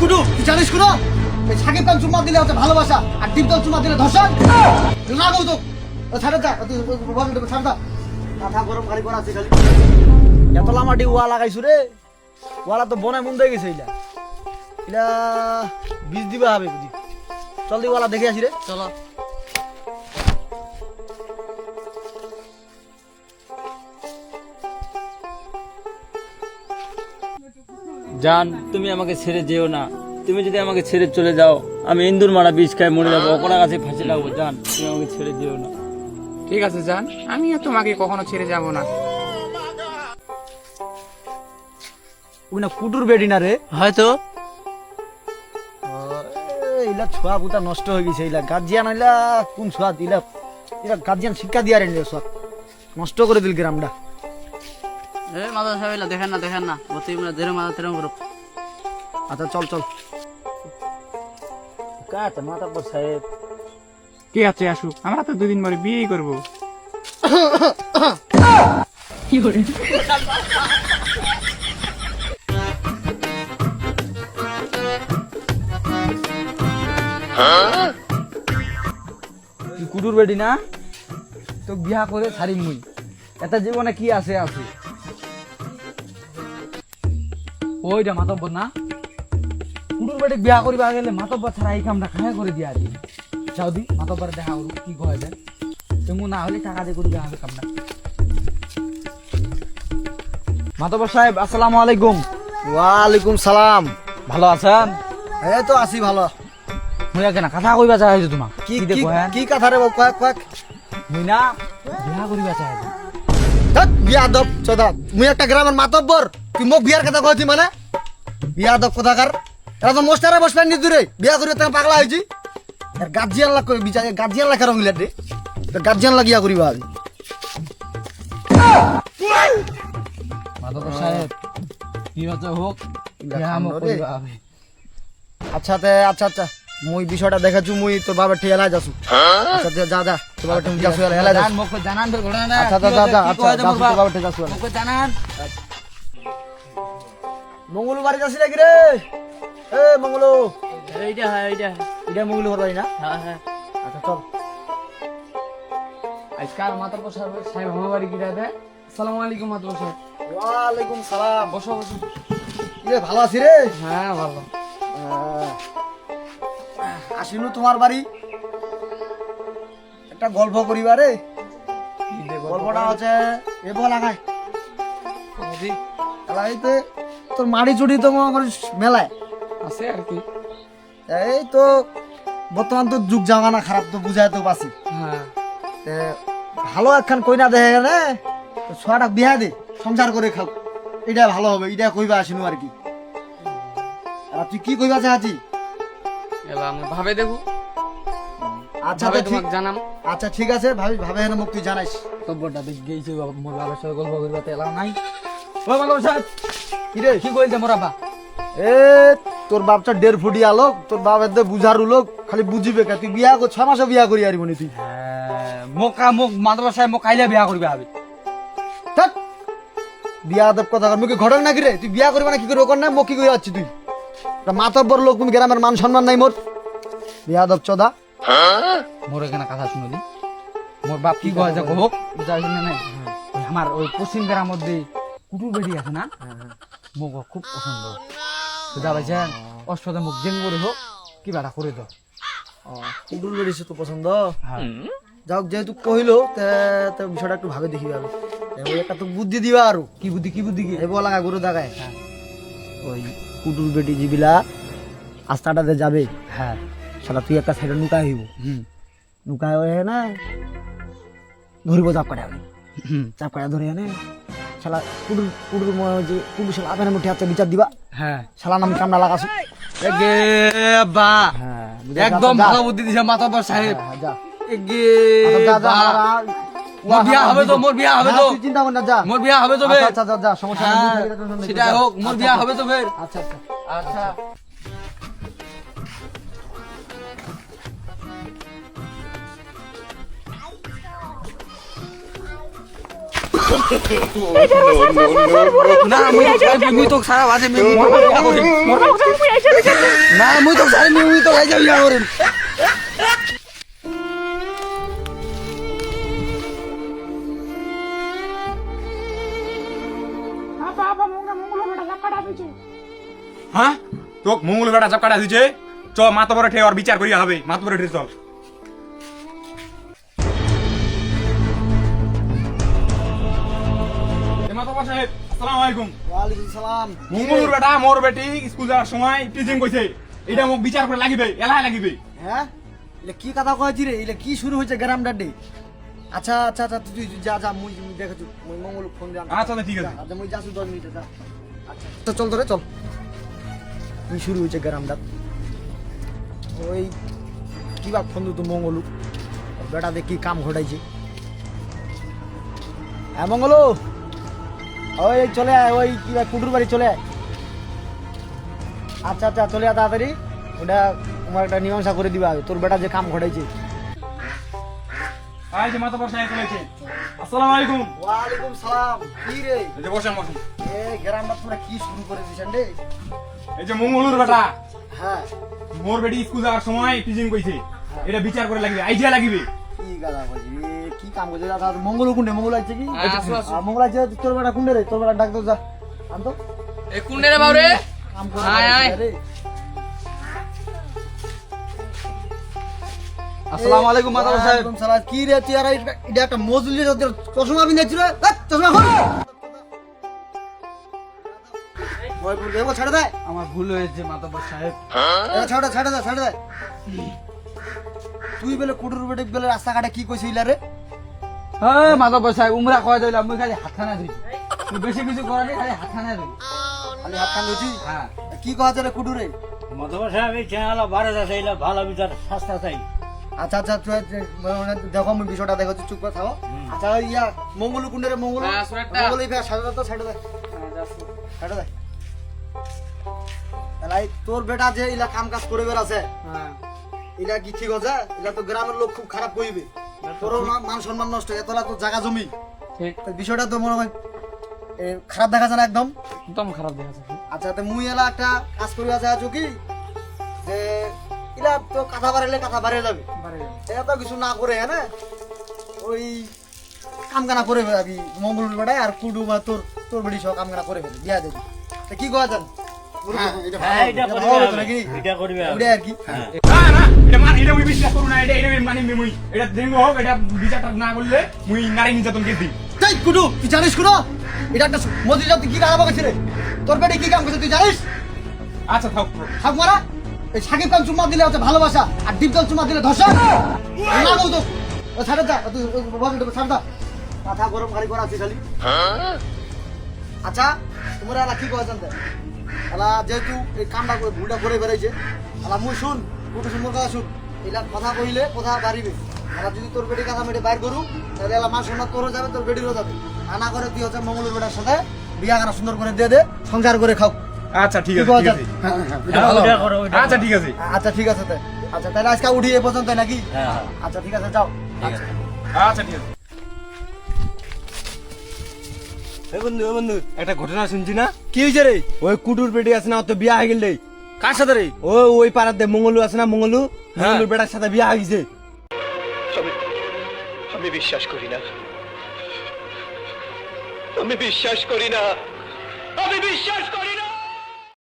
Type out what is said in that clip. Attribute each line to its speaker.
Speaker 1: কুটু তুই জানিস কোনো এই সাকিব খান চুম্মা দিলে হচ্ছে ভালোবাসা আর ডিপজল চুম্মা দিলে ধর্ষণ না গো তো ছাড়ে যা তুই ছাড় দা মাথা গরম খালি করা আছে খালি এত লামাটি ওয়া লাগাইছু রে ওয়ালা তো বনে মুন্দে গেছে ইলা ইলা বীজ দিবা হবে বুঝি চল দি ওয়ালা দেখে আসি রে চলো
Speaker 2: জান তুমি আমাকে ছেড়ে যেও না, তুমি যদি আমাকে ছেড়ে চলে যাও আমি ইন্দুর মারা বিষ খাই মরে যাবো, ওকরা কাছে ফাঁসি লাগবো। জান তুমি আমাকে ছেড়ে যেও না।
Speaker 3: ঠিক আছে জান, আমিও তোমাকে কখনো ছেড়ে যাব না।
Speaker 1: ওই না কুটুর বেডি না রে
Speaker 2: হয়তো
Speaker 1: ইলা ছোয়া বুতা নষ্ট হয়ে গেছে ইলা গার্জিয়ান ইলা কোন ছোয়া ইলা ইলা গার্জিয়ান শিক্ষা দিয়া রে সব নষ্ট করে দিল গ্রামটা
Speaker 4: এ মাদা সাহেব দেখেন না বতি মানে দেরে মাদা তেরম করো।
Speaker 1: আচ্ছা চল চল কাটা মাথা পর সাহেব
Speaker 3: কে আছে আসুক, আমরা তো দুদিন পরে বিয়ে করবো।
Speaker 1: তুই কুটুর বেডি না তো বিয়া করে ছাড়িম মুই এটা জীবনে কি আছে আছে ওইটা মাতব্বর না কুটুর বেডি বিয়া করিবা গেলে মাতব্বর ছাড়া এই কামটা খায় করে দিয়া দি যাও দি মাতব্বর দেখা করু কি কয় যায় তুমি না হলে টাকা দিয়ে করবে হবে কামটা মাতব্বর সাহেব আসসালামু আলাইকুম। ওয়ালাইকুম সালাম। ভালো আছেন? এই তো আছি ভালো। মুই কেনা কথা কইবা চাই তোমাক কি কি কথা রে কয়েক কয়েক মুই না বিয়া করিবা চাই বিয়া দব চদা মুই একটা গ্রামের মাতব্বর তুই মোক বিয়ার কথা কইছি মানে বিয়া দব কথাকার এরা তো মোস্টারে বসবেন নি দূরে বিয়া করিবা তুমি পাগলা হইছি আর গার্জিয়ান লাগ কই বিচার গার্জিয়ান লাগ রং রে গার্জিয়ান লাগিয়া করিবা আমি মাতব্বর সাহেব কি হচ্ছে হোক বিয়া মোক করিবা আমি আচ্ছা আচ্ছা মুই বিষয়টা দেখাছু মুই তোর বাবার ঠিক হেলা যাসু আচ্ছা যা যা তোর বাবার ঠিক যাসু হেলা যাসু
Speaker 4: মোক জানান বের ঘটনা না।
Speaker 1: আচ্ছা যা যা আচ্ছা তোর বাবার ঠিক যাসু
Speaker 4: মোক জানান।
Speaker 1: মঙ্গল বাড়ি যাসি নাকি রে এ মঙ্গল
Speaker 4: এইটা
Speaker 1: এটা মঙ্গল ঘর বাড়ি না
Speaker 4: হ্যাঁ
Speaker 1: আচ্ছা চল
Speaker 3: আজকাল মাতাব্বর সাহেব আমার বাড়ি গিয়ে দেয়। আসসালামু আলাইকুম মাতাব্বর সাহেব।
Speaker 1: ওয়ালাইকুম সালাম।
Speaker 3: বসো বসো।
Speaker 1: ইরে ভালো আছি রে?
Speaker 3: হ্যাঁ ভালো।
Speaker 1: আসিনু তোমার বাড়ি একটা গল্প করিবা রে গল্পটা হচ্ছে এ বলা খায় এলাকাইতে তোর মাড়ি চুড়ি তো মনে করিস মেলায়
Speaker 3: আছে আর কি।
Speaker 1: এই তো বর্তমান তো যুগ জামানা খারাপ তো বুঝাই তো পাচ্ছি
Speaker 3: হ্যাঁ
Speaker 1: ভালো একখান কইনা দেখে গেলে ছোয়াটা বিয়া দে সংসার করে খাও এটা ভালো হবে এটা কইবা আসিনু আর কি আর তুই কি কইবা চাচ্ছি
Speaker 3: এবার আমি ভাবে দেখো।
Speaker 1: আচ্ছা
Speaker 3: ভাবে
Speaker 1: তো ঠিক
Speaker 3: তোমাকে জানাম।
Speaker 1: আচ্ছা ঠিক আছে ভাবি ভাবে হেন মুখ তুই জানাইস
Speaker 3: খবরটা দেখ গেইছে মোর বাবার সাথে গল্প করতে এলাও নাই। ও মাতাব্বর সাহেব
Speaker 1: কি রে
Speaker 3: কি কইলতে মোর বাবা?
Speaker 1: এ তোর বাপটা 1.5 ফুটি আলো তোর বাবার দে বুঝার লোক খালি বুঝিবে কা তুই বিয়া কর 6 মাসে বিয়া করি আর মনি তুই
Speaker 3: মোক মাতাব্বর সাহেব মোক কাইলে বিয়া করবে হবে।
Speaker 1: থাক বিয়া আদব কথা কর মুকে ঘটক নাকি রে তুই বিয়া করবে না কি করে ওকর না মোক কি কই যাচ্ছি তুই মাতব্বর লোক তুমি গ্রামের মান সম্মান নাই মোর বিয়া আদব চদা
Speaker 3: মোর এখানে কথা শুনলি মোর বাপ কি কয় যে হোক যাই না নাই ওই আমার ওই পশ্চিম গ্রামের মধ্যে কুটুর বেটি আছে না মোক খুব পছন্দ বুঝা পাইছেন ওর সাথে মোক জেং করে হোক কিবাটা করে দাও।
Speaker 1: কুটুর বেরিয়েছে তো পছন্দ
Speaker 3: হ্যাঁ
Speaker 1: যাও যেহেতু কইলো তে বিষয়টা একটু ভাবে দেখিবা আমি ওই একটা তো বুদ্ধি দিবা আর
Speaker 3: কি বুদ্ধি কি
Speaker 1: এ বলা গুরু দাগায় ওই কুটুর বেটি জিবিলা আস্তাটাতে যাবে
Speaker 3: হ্যাঁ
Speaker 1: সারা তুই একটা সাইডে নুকাই হইব নুকায় হয়ে না ধরিব চাপ কাটে আমি চাপ কাটা ধরে এনে শালা কুটুর কুটুর যে কুটুর শালা আপনার মুঠে হাতে বিচার দিবা
Speaker 3: হ্যাঁ
Speaker 1: শালা নাম কামনা লাগাছো
Speaker 3: এগে বা
Speaker 1: হ্যাঁ
Speaker 3: একদম ভালো বুদ্ধি দিছে মাতাব্বর সাহেব।
Speaker 1: যা
Speaker 3: এগে
Speaker 1: যা যা
Speaker 3: মোর বিয়া হবে তো মোর বিয়া হবে তো
Speaker 1: তুই চিন্তা কর না যা
Speaker 3: মোর বিয়া হবে তো বে
Speaker 1: আচ্ছা যা যা সমস্যা নেই
Speaker 3: হ্যাঁ, সেটা হোক মোর বিয়া হবে তো বে
Speaker 1: আচ্ছা আচ্ছা
Speaker 3: আচ্ছা না মুই তো সারা বাজে না মুই তো সারি মুই তো গাই যাবি করিম
Speaker 5: হ্যাঁ তো মঙ্গল বেটা সব কাটা দিছে চ মাতবরে ঠে আর বিচার করিয়া হবে মাতবরে ঠে চল মাতবর সাহেব আসসালামু আলাইকুম
Speaker 1: ওয়ালাইকুম সালাম
Speaker 5: মঙ্গল বেটা মোর বেটি স্কুল যাওয়ার সময় টিচিং কইছে এটা মোক বিচার করে লাগিবে এলাহে লাগিবে
Speaker 1: হ্যাঁ এটা কি কথা কইছি রে এটা কি শুরু হয়েছে গ্রাম ডাড্ডে আচ্ছা আচ্ছা আচ্ছা তুই যা যা মুই দেখেছি মুই মঙ্গল ফোন জান
Speaker 5: আচ্ছা ঠিক আছে
Speaker 1: আচ্ছা মুই যাচ্ছি 10 মিনিটে যা আচ্ছা তো চল ধরে চল কি শুরু হয়েছে গ্রাম ডাক ওই কি বা ফোন তো মঙ্গলু বেটা দেখি কাম ঘটাইছে হ্যাঁ মঙ্গলু ওই চলে আয় ওই কি বা কুটুর বাড়ি চলে আয় আচ্ছা আচ্ছা চলে আয় তাড়াতাড়ি ওটা তোমার একটা মীমাংসা করে দিবা তোর বেটা যে কাম ঘটাইছে
Speaker 5: আই যে মাতবর সাহেব চলেছে আসসালামু আলাইকুম
Speaker 1: ওয়ালাইকুম সালাম কি রে
Speaker 5: এই যে বসেন বসেন
Speaker 1: এ গ্রামটা তোমরা কি শুরু করে দিছেন রে
Speaker 5: এই যে মঙ্গলুর বেটা
Speaker 1: হ্যাঁ
Speaker 5: মোর বেটি স্কুল যাওয়ার সময় টিচিং কইছে এটা বিচার করে লাগিবে আইডিয়া লাগিবে
Speaker 1: কি গালা বাজি কি কাম করছে দাদা মঙ্গল কুন্ডে মঙ্গল আছে কি মঙ্গল আছে তোর বেটা কুন্ডে রে তোর বেটা ডাক দো যা আনতো
Speaker 4: এ কুন্ডে রে বাবরে
Speaker 1: কাম করে
Speaker 4: আয়, আয়।
Speaker 1: রে
Speaker 3: আসসালামু আলাইকুম মাতাবর সাহেব
Speaker 1: ওয়ালাইকুম সালাম কি রে তুই আর এটা একটা মজুরি তোর চশমা বিনেছিল রে চশমা খোল ওই বল দেবো ছেড়ে দে
Speaker 3: আমার ভুল হয়েছে মাতাবর সাহেব
Speaker 1: ছেড়ে দে তুই বলে কুটুর বেটে বলে রাস্তাঘাটে কি কইছিস রে
Speaker 3: হ্যাঁ মাতাবর সাহেব উমরা কয় দিলাম মুই খালি হাতখানা ধুই তুই বেশি কিছু করানি খালি হাতখানা ধুই
Speaker 1: খালি হাত খান ধুছি
Speaker 3: হ্যাঁ
Speaker 1: কি কথা রে কুটুরে
Speaker 2: মাতবর সাহেব এই চ্যানেল বারে যাচ্ছে এটা ভালো বিচার সস্তা চাই
Speaker 1: আচ্ছা আচ্ছা তুই দেখো আমি বিষয়টা দেখো তুই চুপ করে থাকো আচ্ছা ইয়া মঙ্গল কুন্ডের মঙ্গল
Speaker 4: হ্যাঁ, সুরেটটা।
Speaker 1: মঙ্গল এই সাড়ে তো ছেড়ে দে এলাই তোর বেটা যে ইলা কাম কাজ করে বেড়াছে ইলা কি ঠিক আছে ইলা তো গ্রামের লোক খুব খারাপ কইবে তোর মান সম্মান নষ্ট এতলা তো জায়গা জমি
Speaker 3: ঠিক
Speaker 1: তো বিষয়টা তো মনে হয় খারাপ দেখা যায় না একদম
Speaker 3: একদম খারাপ দেখা যাচ্ছে
Speaker 1: আচ্ছা তো মুই এলা একটা কাজ করি আছে আছো কি যে ইলা তো কথা বাড়াইলে কথা বাড়ে যাবে এত কিছু না করে হ্যাঁ ওই কাম কানা করে যাবি মঙ্গল বেড়ায় আর কুডু বা তোর তোর বেড়ি সব কাম কানা করে ফেলে বিয়া দেবি তা কি কয়া যান
Speaker 2: হ্যাঁ এটা
Speaker 1: ভালো হতো নাকি
Speaker 2: এটা করবে
Speaker 1: ওটাই আর কি
Speaker 5: না না এটা মান এটা মুই বিশ্বাস করু না এটা এটা মানি মুই এটা দেখো হোক এটা বিচারটা না করলে মুই নারী নির্যাতন কেস দিই
Speaker 1: তাই কুডু তুই জানিস কুডু এটা একটা মজুরি তুই কি কাম করছিস রে তোর বেড়ি কি কাম করছিস তুই জানিস
Speaker 5: আচ্ছা থাক
Speaker 1: থাক মারা এই সাকিব খান চুম্মা দিলে হচ্ছে ভালোবাসা আর দীপজল চুম্মা দিলে ধর্ষণ না গো তো ও ছাড়ে দা তুই বল ছাড় দা মাথা গরম খালি করা আছে খালি আচ্ছা তোমরা এলা কি কয় জানতে এলা যেহেতু এই কামটা করে ভুলটা করে বেড়াইছে এলা মুই শুন কুটু সুন্দর কথা শুন এলা কথা কইলে কথা বাড়িবে এলা যদি তোর বেটি কথা মেটে বাইর করু তাহলে এলা মান সম্মান তোরও যাবে তোর বেটিরও যাবে আনা করে তুই হচ্ছে মঙ্গলের বেটার সাথে বিয়া গানা সুন্দর করে দিয়ে দে সংসার করে খাও
Speaker 5: আচ্ছা ঠিক
Speaker 1: কি
Speaker 5: আছে
Speaker 1: কয়
Speaker 5: ঠিক
Speaker 1: জান?
Speaker 5: আছে আচ্ছা ঠিক আছে
Speaker 1: আচ্ছা ঠিক আছে আচ্ছা তাহলে আজকে উঠি এ পর্যন্ত নাকি আচ্ছা ঠিক আছে যাও
Speaker 5: আচ্ছা ঠিক আছে
Speaker 6: বন্ধু একটা ঘটনা শুনছি না
Speaker 1: কি হয়েছে রে
Speaker 6: ওই কুটুর বেটি আছে না ওর তো বিয়া হয়ে গেল রে
Speaker 1: কার সাথে রে
Speaker 6: ওই পাড়াতে মঙ্গলু আছে না মঙ্গলু মঙ্গলুর বেটার সাথে বিয়া হয়ে গেছে
Speaker 7: আমি বিশ্বাস করি না আমি বিশ্বাস করি না আমি বিশ্বাস করি